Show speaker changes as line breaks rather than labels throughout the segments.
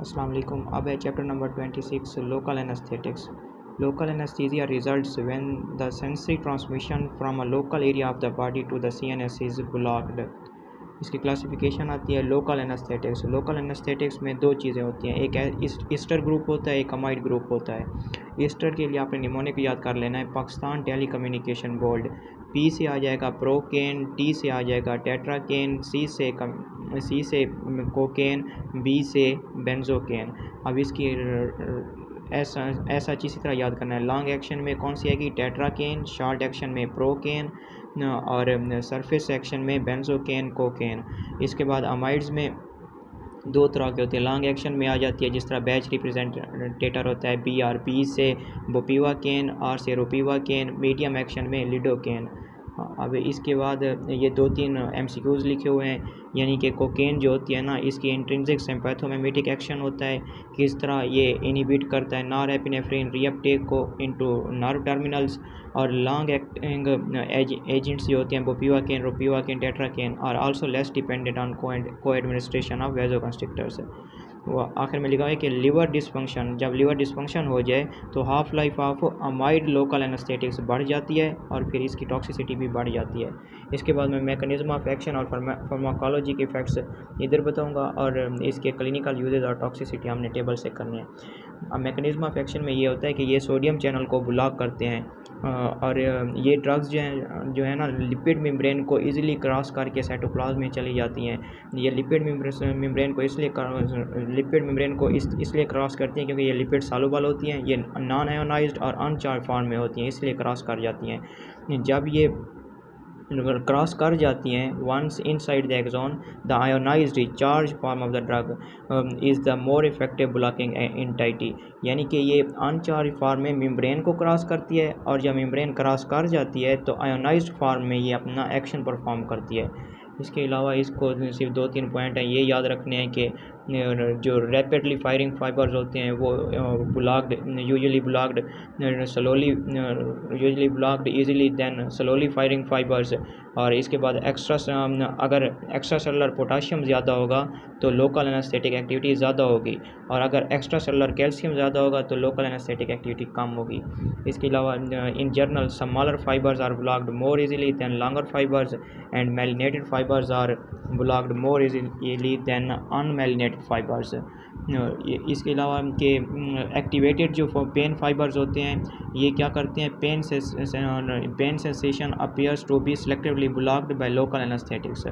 अस्सलाम वालेकुम। अब है chapter number 26 local anaesthetics. Local anaesthesia results when the sensory transmission from a local area of the body to the CNS is blocked. इसकी classification आती है local anaesthetics. Local anaesthetics में दो चीज़ें होती हैं, एक ईस्टर ग्रुप होता है, एक अमाइड ग्रुप होता है। ईस्टर के लिए आपने निमोनिक याद कर लेना है, Pakistan telecommunication board. P से आ जाएगा प्रोकेन, टी से आ जाएगा टेट्राकेन, सी से कोकेन, बी से बेंजोकेन। अब इसकी ऐसा इसी तरह याद करना है। लॉन्ग एक्शन में कौन सी आएगी? टेट्राकेन। शॉर्ट एक्शन में प्रोकेन और सरफेस एक्शन में बेंजोकेन, कोकेन। इसके बाद अमाइड्स में दो तरह के होते हैं। लॉन्ग एक्शन में आ जाती है जिस तरह बैच रिप्रेजेंटेटर होता है BR से बोपिवाकेन, आर से रोपिवाकेन। मीडियम एक्शन में लिडोकेन। अब इसके बाद ये 2-3 MCQs लिखे हुए हैं, यानी कि कोकेन जो होती है ना, इसकी इंट्रिंसिक सिम्पैथोमिमेटिक एक्शन होता है, किस तरह ये इनहिबिट करता है नॉरएपिनेफ्रिन रीअपटेक को इनटू नर्व टर्मिनल्स। और लॉन्ग एक्टिंग एजेंट्स जो होते हैं bupivacaine, ropivacaine, tetracaine are also less dependent on coadministration of vasoconstrictors. वो आखिर में लिखा है कि लिवर डिस्फंक्शन, जब लिवर डिस्फंक्शन हो जाए तो half life of amide local anaesthetics बढ़ जाती है और फिर इसकी टॉक्सिसिटी भी बढ़ जाती है। इसके बाद मैं मैकेनिज्म ऑफ एक्शन और फार्माकोलॉजी के इफेक्ट्स इधर बताऊंगा और इसके क्लिनिकल यूजेज और टॉक्सिसिटी हमने टेबल से करनी है। अब मैकेनिज्म ऑफ एक्शन में ये होता है कि ये सोडियम चैनल को ब्लॉक करते हैं और ये ड्रग्स जो है ना, लिपिड मेम्ब्रेन को इजीली क्रॉस करके साइटोप्लाज्म में चली जाती हैं। ये लिपिड मेम्ब्रेन को इसलिए क्रॉस करती हैं क्योंकि ये लिपिड सॉल्युबल होती हैं, ये नॉन आयोनाइज्ड और अनचार्ज फॉर्म में होती हैं, इसलिए क्रॉस कर जाती हैं। जब ये क्रॉस कर जाती हैं, once inside the axon the ionized charge form of the drug is the more effective blocking entity, यानी कि ये अनचार्ज फॉर्म में मेम्ब्रेन को क्रॉस करती है और जब मेम्ब्रेन क्रॉस कर जाती है तो आयोनाइज्ड फॉर्म में ये अपना एक्शन परफॉर्म करती है। इसके अलावा इसको सिर्फ 2-3 पॉइंट हैं, ये याद रखने हैं कि जो रैपिडली फायरिंग फाइबर्स होते हैं वो usually blocked easily than slowly firing fibres. और इसके बाद अगर एक्स्ट्रा सेलुलर पोटाशियम ज़्यादा होगा तो लोकल एनेस्थेटिक एक्टिविटी ज़्यादा होगी, और अगर एक्स्ट्रा सेलुलर कैल्शियम ज़्यादा होगा तो लोकल एनेस्थेटिक एक्टिविटी कम होगी। इसके अलावा in general smaller fibres are blocked more easily than longer fibres and myelinated fibres are blocked more easily than unmyelinated fibres. इसके अलावा के एक्टिवेटेड जो पेन फाइबर्स होते हैं ये क्या करते हैं, pain sensation appears to be selectively blocked by local anaesthetics.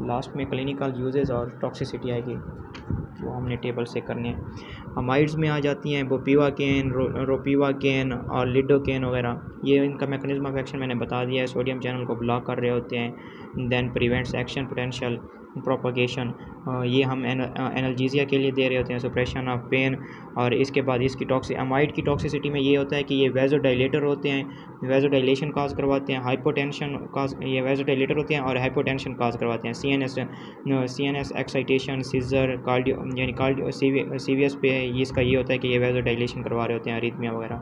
Last में क्लिनिकल यूजेस और टॉक्सिसिटी आएगी, वो हमने टेबल से करने हैं। अमाइड्स में आ जाती हैं बोपिवाकेन, रोपिवाकेन और लिडोकेन वगैरह। ये इनका मैकेनिज्म ऑफ एक्शन मैंने बता दिया है, सोडियम चैनल को ब्लॉक कर रहे होते हैं, then prevents action potential propagation. ये हम एनाल्जेसिया के लिए दे रहे होते हैं, सुप्रेशन ऑफ पेन। और इसके बाद इसकी अमाइड की टॉक्सिसिटी में ये होता है कि ये वेजोडाइलेटर होते हैं, वेजोडाइलेशन काज करवाते हैं, हाइपोटेंशन काज, ये वेजोडाइलेटर होते हैं और हाइपोटेंशन काज करवाते हैं। CNS एक्साइटेशन, सीजर, कार्डियो यानी कार्डियो CVS पे इसका ये होता है कि ये वेजोडाइलेशन करवा रहे होते हैं, अरिथमिया वगैरह,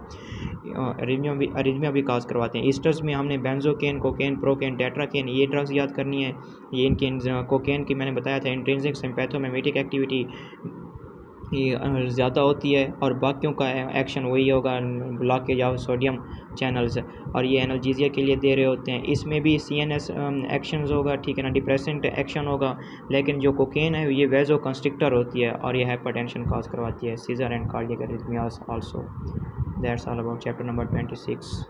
अरिथमिया भी काज करवाते हैं। ईस्टर्स में हमने बेंजोकेन, कोकेन, प्रोकेन, टेट्राकेन ये ड्रग्स याद करनी है। ये इनकी कोकेन की मैंने बताया था इंट्रिंसिक सिम्पैथोमिमेटिक एक्टिविटी ये ज़्यादा होती है और बाकियों का एक्शन वही होगा, ब्लॉकेज ऑफ सोडियम चैनल्स। और ये एनाल्जेसिया के लिए दे रहे होते हैं, इसमें भी CNS एक्शंस होगा, ठीक है ना, डिप्रेसेंट एक्शन होगा। लेकिन जो कोकेन है ये वेजो कंस्ट्रिक्टर होती है और ये हाइपरटेंशन काज करवाती है, seizure and cardiac arrhythmias also. That's all about chapter number 26।